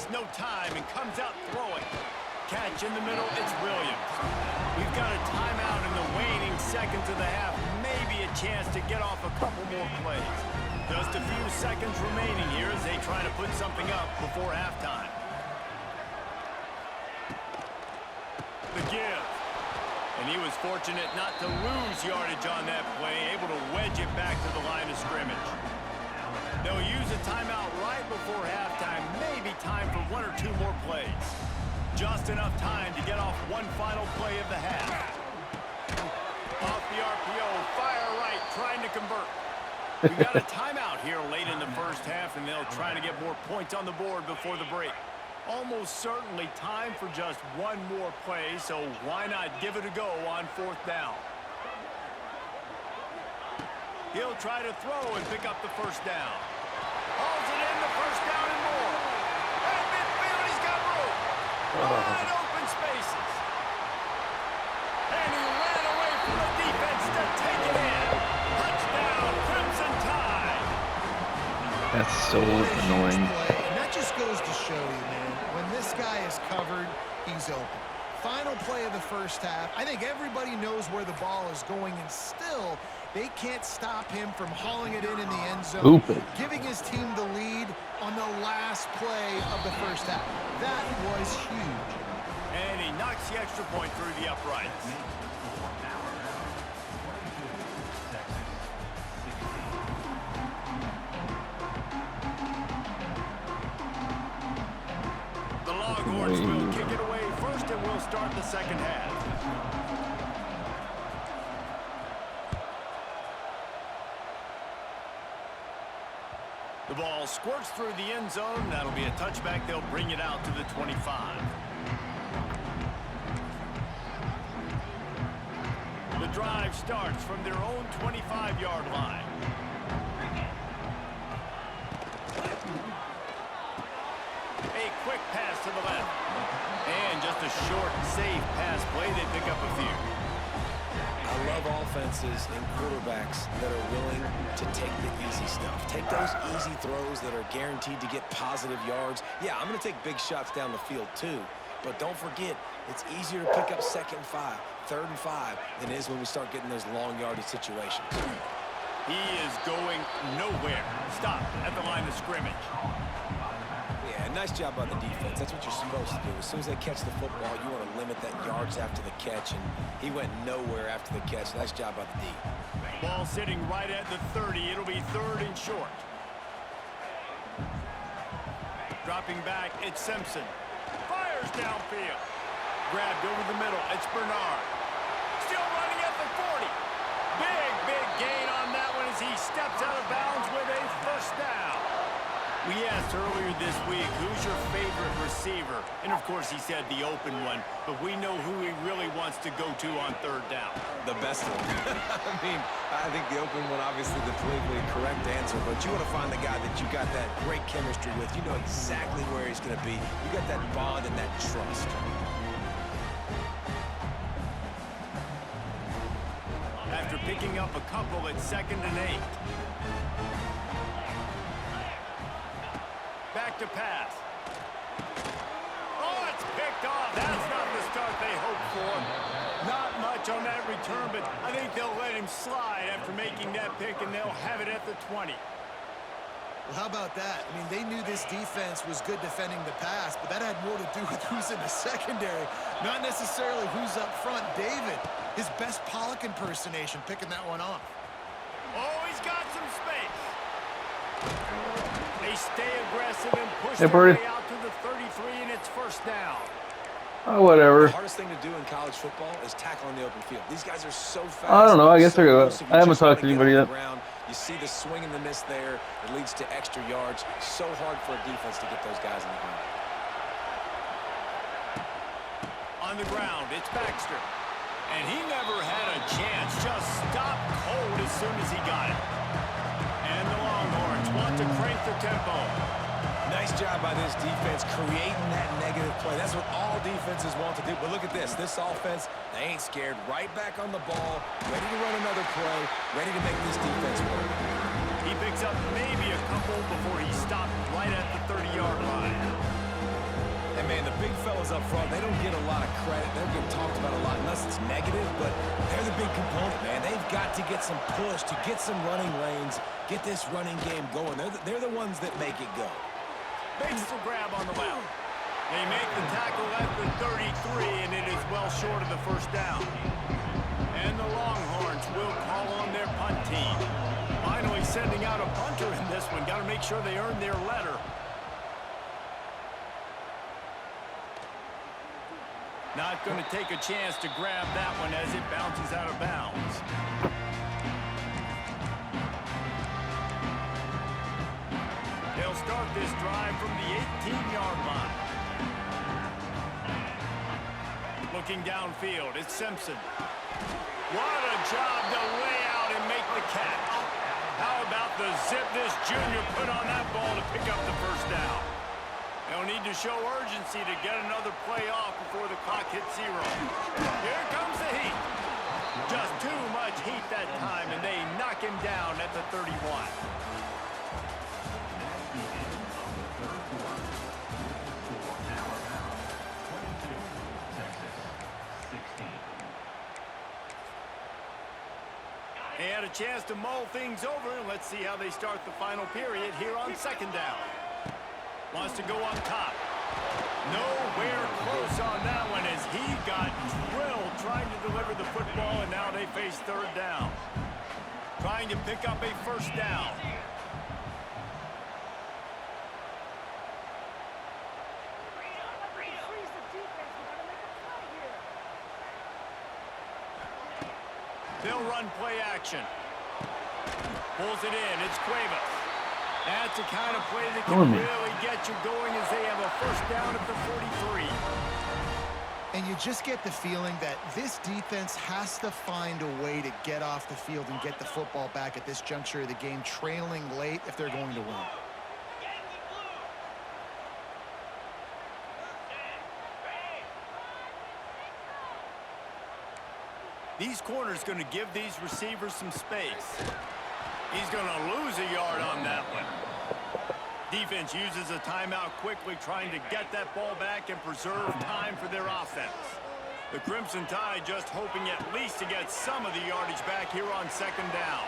wastes no time and comes out throwing. Catch in the middle, it's Williams. We've got a timeout in the waning seconds of the half. Maybe a chance to get off a couple more plays. Just a few seconds remaining here as they try to put something up before halftime. The give. And he was fortunate not to lose yardage on that play, able to wedge it back to the line of scrimmage. They'll use a timeout right before halftime, maybe time for one or two more plays. Just enough time to get off one final play of the half. Off the RPO, fire right, trying to convert. We got a timeout here late in the first half, and they'll try to get more points on the board before the break. Almost certainly time for just one more play, so why not give it a go on fourth down? He'll try to throw and pick up the first down. Hauls it in, the first down and more. At midfield, he's got room. Wide open spaces. And he ran away from the defense to take it in. Touchdown, Crimson Tide. That's so annoying. And that just goes to show you, man, when this guy is covered, he's open. Final play of the first half. I think everybody knows where the ball is going, and still they can't stop him from hauling it in the end zone, giving his team the lead on the last play of the first half. That was huge. And he knocks the extra point through the uprights. The Longhorns will kick it away first, and we'll start the second half. The ball squirts through the end zone. That'll be a touchback. They'll bring it out to the 25. The drive starts from their own 25-yard line. A quick pass to the left. And just a short, safe pass play. They pick up a few. I love offenses and quarterbacks that are willing to take the easy stuff. Take those easy throws that are guaranteed to get positive yards. Yeah, I'm going to take big shots down the field too. But don't forget, it's easier to pick up 2nd and 5, 3rd and 5 than it is when we start getting those long yardage situations. He is going nowhere. Stop at the line of scrimmage. Yeah, nice job on the defense. That's what you're supposed to do. As soon as they catch the football, you want to limit that yards after the catch, and he went nowhere after the catch. Nice job by the D. Ball sitting right at the 30. It'll be 3rd and short. Dropping back, it's Simpson. Fires downfield. Grabbed over the middle. It's Bernard. Still running at the 40. Big gain on that one as he steps out of bounds with a first down. We asked earlier this week, who's your favorite receiver? And, of course, he said the open one. But we know who he really wants to go to on 3rd down. The best one. I mean, I think the open one, obviously, the politically correct answer. But you want to find the guy that you got that great chemistry with. You know exactly where he's going to be. You got that bond and that trust. After picking up a couple at 2nd and 8. Back to pass. Oh, it's picked off. That's not the start they hoped for. Not much on that return, but I think they'll let him slide after making that pick, and they'll have it at the 20. Well, how about that? I mean, they knew this defense was good defending the pass, but that had more to do with who's in the secondary, not necessarily who's up front. David, his best Pollock impersonation, picking that one off. Oh, he's got some space. They stay aggressive and push their way out to the 33, and it's first down. Oh, whatever. The hardest thing to do in college football is tackle in the open field. These guys are so fast. I don't know. I guess they're good. I haven't talked to anybody yet. You see the swing and the miss there. It leads to extra yards. So hard for a defense to get those guys in the ground. On the ground, it's Baxter. And he never had a chance. Just stopped cold as soon as he got it. And the Longhorns want to crank the tempo. Nice job by this defense creating that negative play. That's what all defenses want to do. But look at this. This offense, they ain't scared. Right back on the ball, ready to run another play, ready to make this defense work. He picks up maybe a couple before he stopped right at the 30-yard line. Yeah, man, the big fellas up front, they don't get a lot of credit. They're getting talked about a lot unless it's negative, but they're the big component, man. They've got to get some push, to get some running lanes, get this running game going. They're the ones that make it go. Makes the grab on the left. They make the tackle at the 33, and it is well short of the first down. And the Longhorns will call on their punt team. Finally sending out a punter in this one. Got to make sure they earn their letter. Not going to take a chance to grab that one as it bounces out of bounds. They'll start this drive from the 18-yard line. Looking downfield, it's Simpson. What a job to lay out and make the catch. How about the zip this junior put on that ball to pick up the first down? They'll need to show urgency to get another play off before the clock hits 0. Here comes the heat. Just too much heat that time, and they knock him down at the 31. They had a chance to mull things over, and let's see how they start the final period here on second down. Wants to go up top. Nowhere close on that one as he got drilled trying to deliver the football, and now they face third down. Trying to pick up a first down. They'll run play action. Pulls it in. It's Cuevas. That's the kind of play that can really get you going as they have a first down at the 43. And you just get the feeling that this defense has to find a way to get off the field and get the football back at this juncture of the game, trailing late if they're going to win. These corners going to give these receivers some space. He's going to lose a yard on that one. Defense uses a timeout quickly, trying to get that ball back and preserve time for their offense. The Crimson Tide just hoping at least to get some of the yardage back here on second down.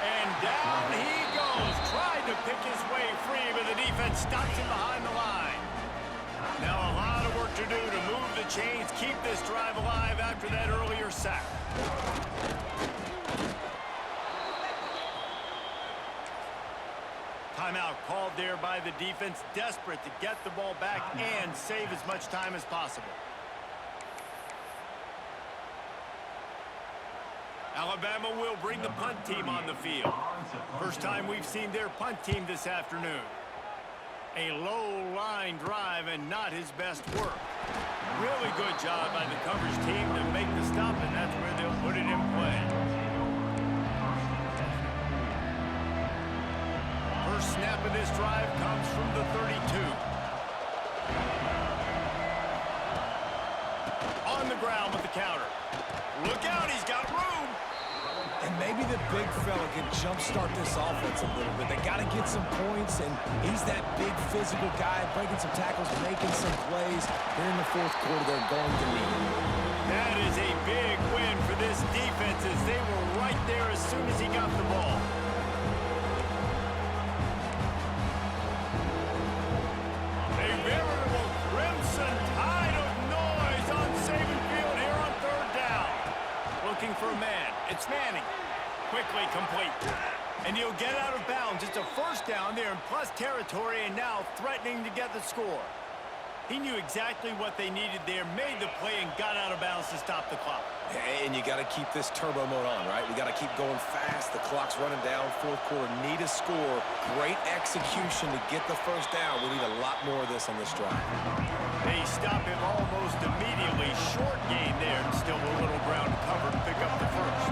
And down he goes. Tried to pick his way free, but the defense stops him behind the line. Now a lot of work to do to move the chains, keep this drive alive after that earlier sack. Timeout called there by the defense, desperate to get the ball back and save as much time as possible. Alabama will bring the punt team on the field. First time we've seen their punt team this afternoon. A low-line drive and not his best work. Really good job by the coverage team to make the stop, and that's where they'll put it in play. First snap of this drive comes from the 32. On the ground with the counter. Look out, he's got room. And maybe the big fella can jumpstart this offense a little bit. They got to get some points, and he's that big physical guy, breaking some tackles, making some plays. Here in the fourth quarter, they're going to need him. That is a big win for this defense as they were right there as soon as he got the ball. A veritable Crimson Tide of noise on Saban Field here on third down. Looking for a man. It's Manning. Quickly complete. And he'll get out of bounds. It's a first down there in plus territory and now threatening to get the score. He knew exactly what they needed there, made the play, and got out of bounds to stop the clock. And you got to keep this turbo mode on, right? We got to keep going fast. The clock's running down. Fourth quarter, need a score. Great execution to get the first down. We need a lot more of this on this drive. They stop him almost immediately. Short gain there, and still a little ground to cover to pick up the first.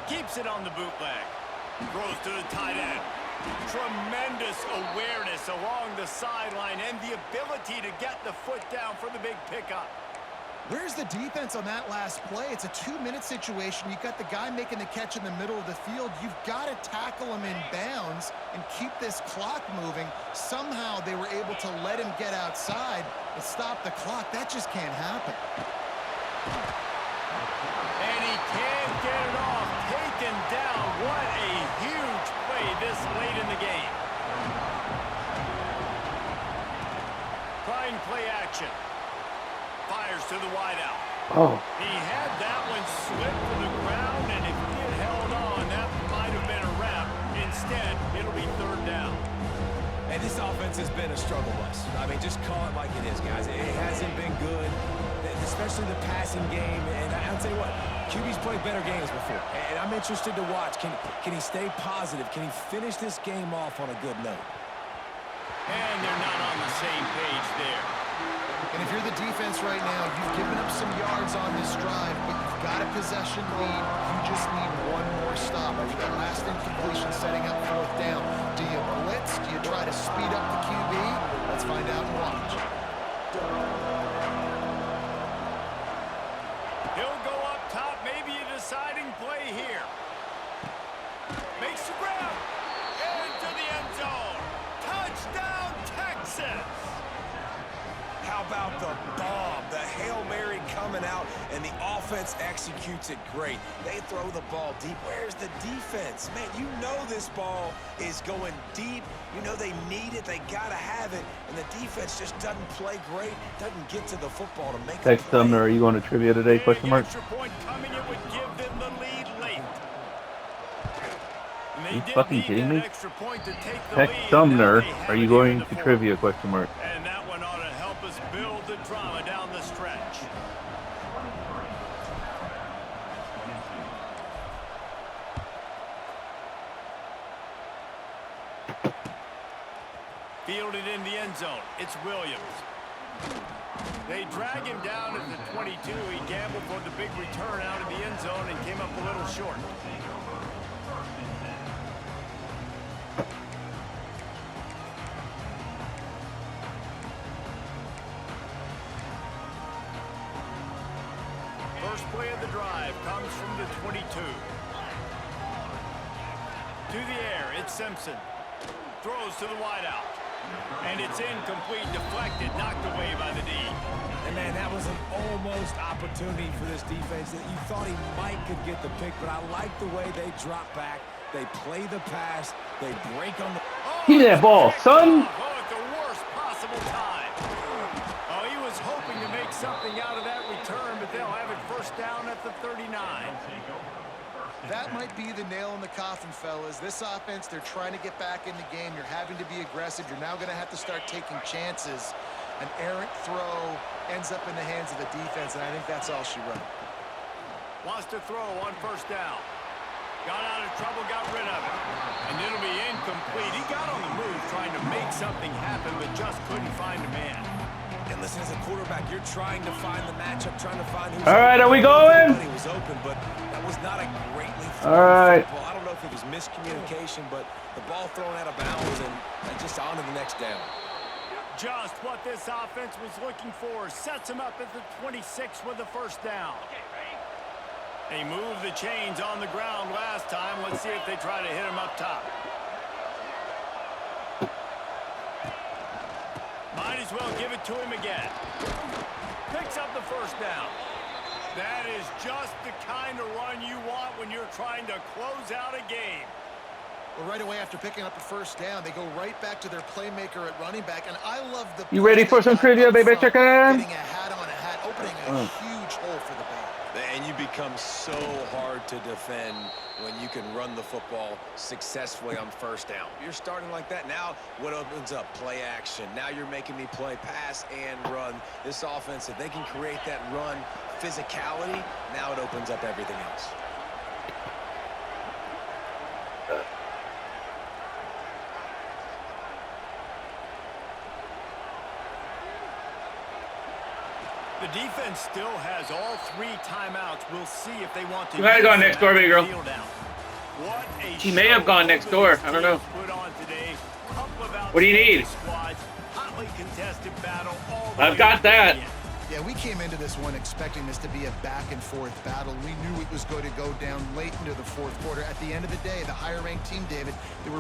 Keeps it on the bootleg. Throws to the tight end. Tremendous awareness along the sideline and the ability to get the foot down for the big pickup. Where's the defense on that last play? It's a 2-minute situation. You've got the guy making the catch in the middle of the field. You've got to tackle him in bounds. downs and keep this clock moving. Somehow they were able to let him get outside and stop the clock. That just can't happen. And he can't get it off. Taken down. What a huge play this late in the game. Trying play action. Fires to the wideout. Oh. He had that one slip to the ground, and if he had held on, that might have been a wrap. Instead, it'll be third down. And this offense has been a struggle bus. I mean, just call it like it is, guys. It hasn't been good, especially the passing game. And I'll tell you what, QB's played better games before. And I'm interested to watch. Can he stay positive? Can he finish this game off on a good note? And they're not on the same page there. And if you're the defense right now, you've given up some yards on this drive, but you've got a possession lead. You just need one more stop. After that last incompletion setting up fourth down, do you blitz? Do you try to speed up the QB? Let's find out and watch. He'll go up top, maybe a deciding play here. Makes the grab. Into the end zone. Touchdown, Texas! How about the bomb? The Hail Mary coming out, and the offense executes it great. They throw the ball deep. Where's the defense? Man, you know this ball is going deep. You know they need it. They got to have it. And the defense just doesn't play great, doesn't get to the football to make Text a play. Sumner, are you going to trivia today? Question mark. Extra point coming, it would give them the lead late. And they Are you did fucking need kidding that me? extra point to take the Text lead. Sumner, Now they have are it you here going in the to fourth. trivia? Question mark. And that one ought to help us build the drama down the stretch. Fielded in the end zone. It's Williams. They drag him down at the 22. He gambled for the big return out of the end zone and came up a little short. First play of the drive comes from the 22. To the air, it's Simpson. Throws to the wideout. And it's incomplete, deflected, knocked away by the D. And man, that was an almost opportunity for this defense that you thought he might could get the pick, but I like the way they drop back. They play the pass. They break on the... Give me that ball, son. Oh, at the worst possible time. Oh, he was hoping to make something out of that return, but they'll have it first down at the 39. That might be the nail in the coffin, fellas. This offense, they're trying to get back in the game. You're having to be aggressive. You're now going to have to start taking chances. An errant throw ends up in the hands of the defense, and I think that's all she wrote. Wants to throw on first down. Got out of trouble, got rid of it. And it'll be incomplete. He got on the move trying to make something happen, but just couldn't find a man. And listen, as a quarterback, you're trying to find the matchup, trying to find who's... All right, are we going? Everybody was open, but that was not a greatly thrown All right. football. I don't know if it was miscommunication, but the ball thrown out of bounds and just on to the next down. Just what this offense was looking for. Sets him up at the 26 with the first down. They moved the chains on the ground last time. Let's see if they try to hit him up top. Might as well give it to him again. Picks up the first down. That is just the kind of run you want when you're trying to close out a game. Well, right away after picking up the first down, they go right back to their playmaker at running back, and I love the... You ready for some trivia, baby chicken? Getting a hat on a hat, opening a huge hole for the ball. And you become so hard to defend when you can run the football successfully on first down. You're starting like that. Now what opens up? Play action. Now you're making me play pass and run. This offense, if they can create that run physicality, now it opens up everything else. The defense still has all 3 timeouts. We'll see if they want to... You might have gone next door, baby girl. What a He may have gone next door. I don't know. What do you need? I've got that. Yeah, we came into this one expecting this to be a back-and-forth battle. We knew it was going to go down late into the fourth quarter. At the end of the day, the higher-ranked team, David, they were